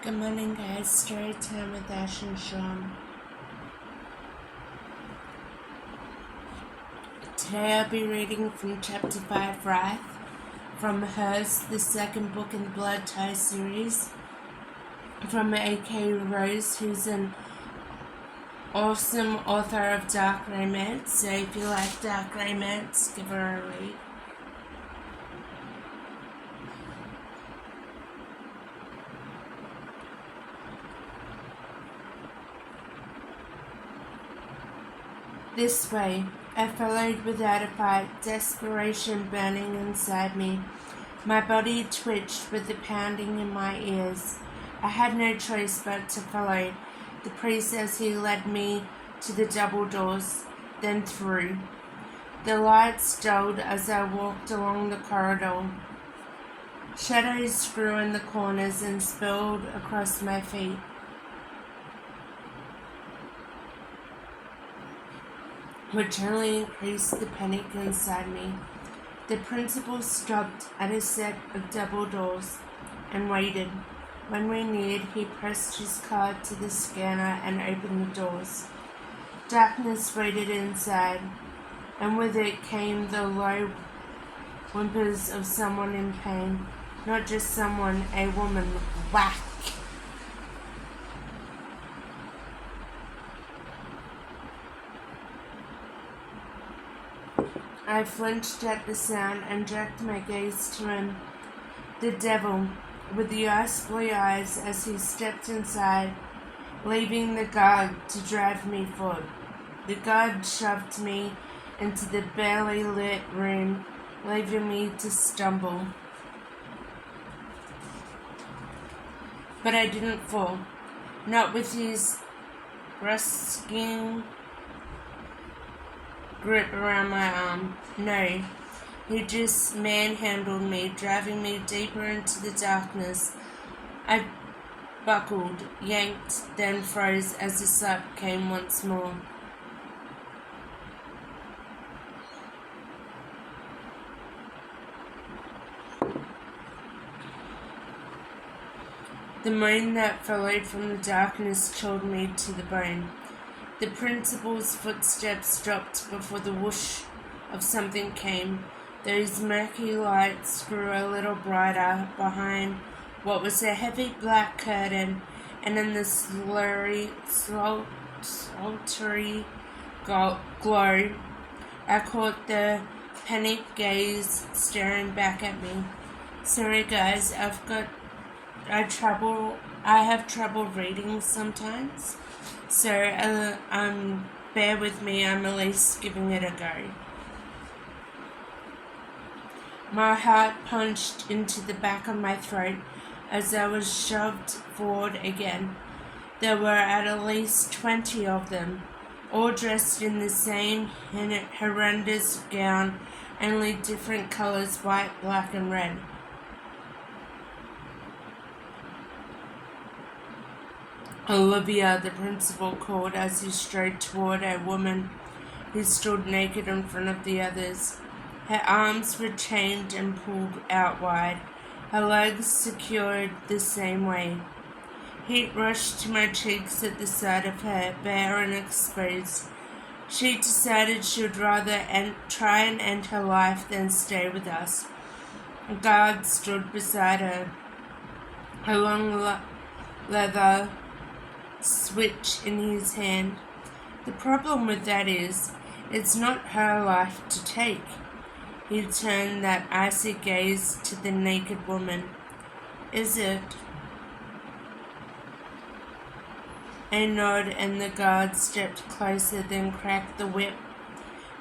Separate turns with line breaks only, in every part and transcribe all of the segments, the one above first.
Good morning, guys. Story time with Ash and Sean. Today I'll be reading from Chapter 5, Wrath, from Hers, the second book in the Blood Tie series, from A.K. Rose, who's an awesome author of dark romance. So if you like dark romance, give her a read. This way. I followed without a fight, desperation burning inside me. My body twitched with the pounding in my ears. I had no choice but to follow the priest as he led me to the double doors, then through. The lights dulled as I walked along the corridor. Shadows grew in the corners and spilled across my feet. Which only increased the panic inside me. The principal stopped at a set of double doors and waited. When we neared, he pressed his card to the scanner and opened the doors. Darkness waited inside, and with it came the low whimpers of someone in pain. Not just someone, a woman. Whack! I flinched at the sound and jerked my gaze to him. The devil, with the ice blue eyes as he stepped inside, leaving the guard to drive me forward. The guard shoved me into the barely lit room, leaving me to stumble. But I didn't fall, not with his brusque grip around my arm. No, he just manhandled me, driving me deeper into the darkness. I buckled, yanked, then froze as the slap came once more. The moan that followed from the darkness chilled me to the bone. The principal's footsteps dropped before the whoosh of something came. Those murky lights grew a little brighter behind what was a heavy black curtain, and in the sultry glow, I caught the panicked gaze staring back at me. Sorry guys, I have trouble reading sometimes. So, bear with me, I'm at least giving it a go. My heart punched into the back of my throat as I was shoved forward again. There were at least 20 of them, all dressed in the same horrendous gown, only different colors, white, black, and red. Olivia, the principal called as he strode toward a woman who stood naked in front of the others. Her arms were chained and pulled out wide, her legs secured the same way. Heat rushed to my cheeks at the sight of her, bare and exposed. She decided she would rather try and end her life than stay with us. A guard stood beside her, a long leather switch in his hand. The problem with that is, it's not her life to take. He turned that icy gaze to the naked woman. Is it? A nod, and the guard stepped closer, then cracked the whip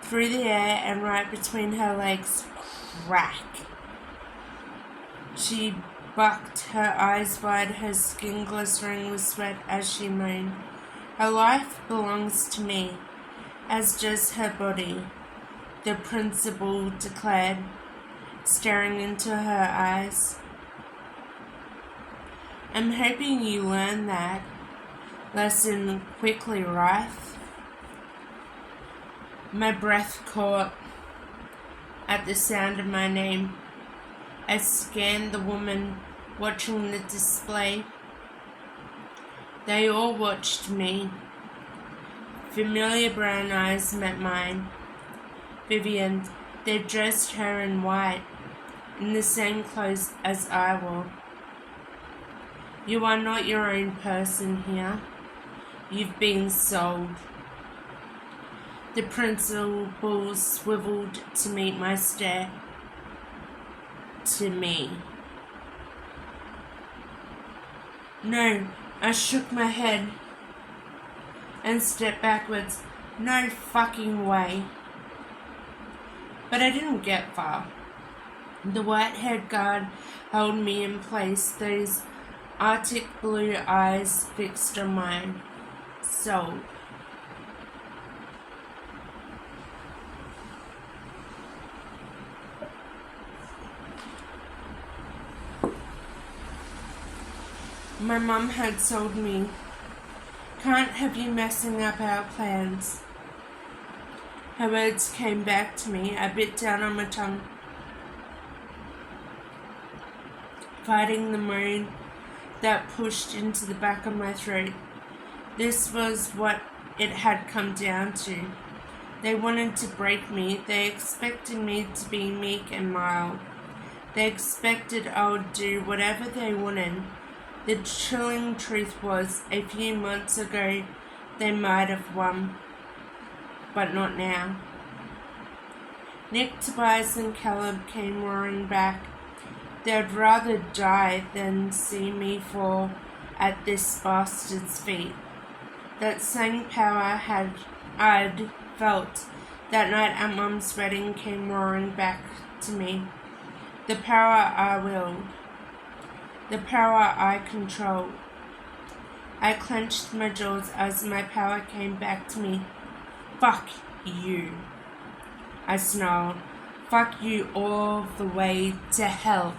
through the air and right between her legs. Crack! She bucked, her eyes wide, her skin glistering with sweat as she moaned. Her life belongs to me, as does her body, the principal declared, staring into her eyes. I'm hoping you learn that lesson quickly, Wrath. My breath caught at the sound of my name. I scanned the woman watching the display. They all watched me. Familiar brown eyes met mine. Vivian, they dressed her in white, in the same clothes as I wore. You are not your own person here. You've been sold. The principal swiveled to meet my stare. To me. No, I shook my head and stepped backwards. No fucking way. But I didn't get far. The white-haired guard held me in place, those Arctic blue eyes fixed on mine. Sold. My mum had sold me. Can't have you messing up our plans. Her words came back to me, a bit down on my tongue, fighting the moan that pushed into the back of my throat. This was what it had come down to. They wanted to break me. They expected me to be meek and mild. They expected I would do whatever they wanted. The chilling truth was, a few months ago, they might have won, but not now. Nick, Tobias, and Caleb came roaring back. They'd rather die than see me fall at this bastard's feet. That same power I'd felt that night at Mum's wedding came roaring back to me. The power I willed. The power I controlled. I clenched my jaws as my power came back to me. Fuck you, I snarled. Fuck you all the way to hell.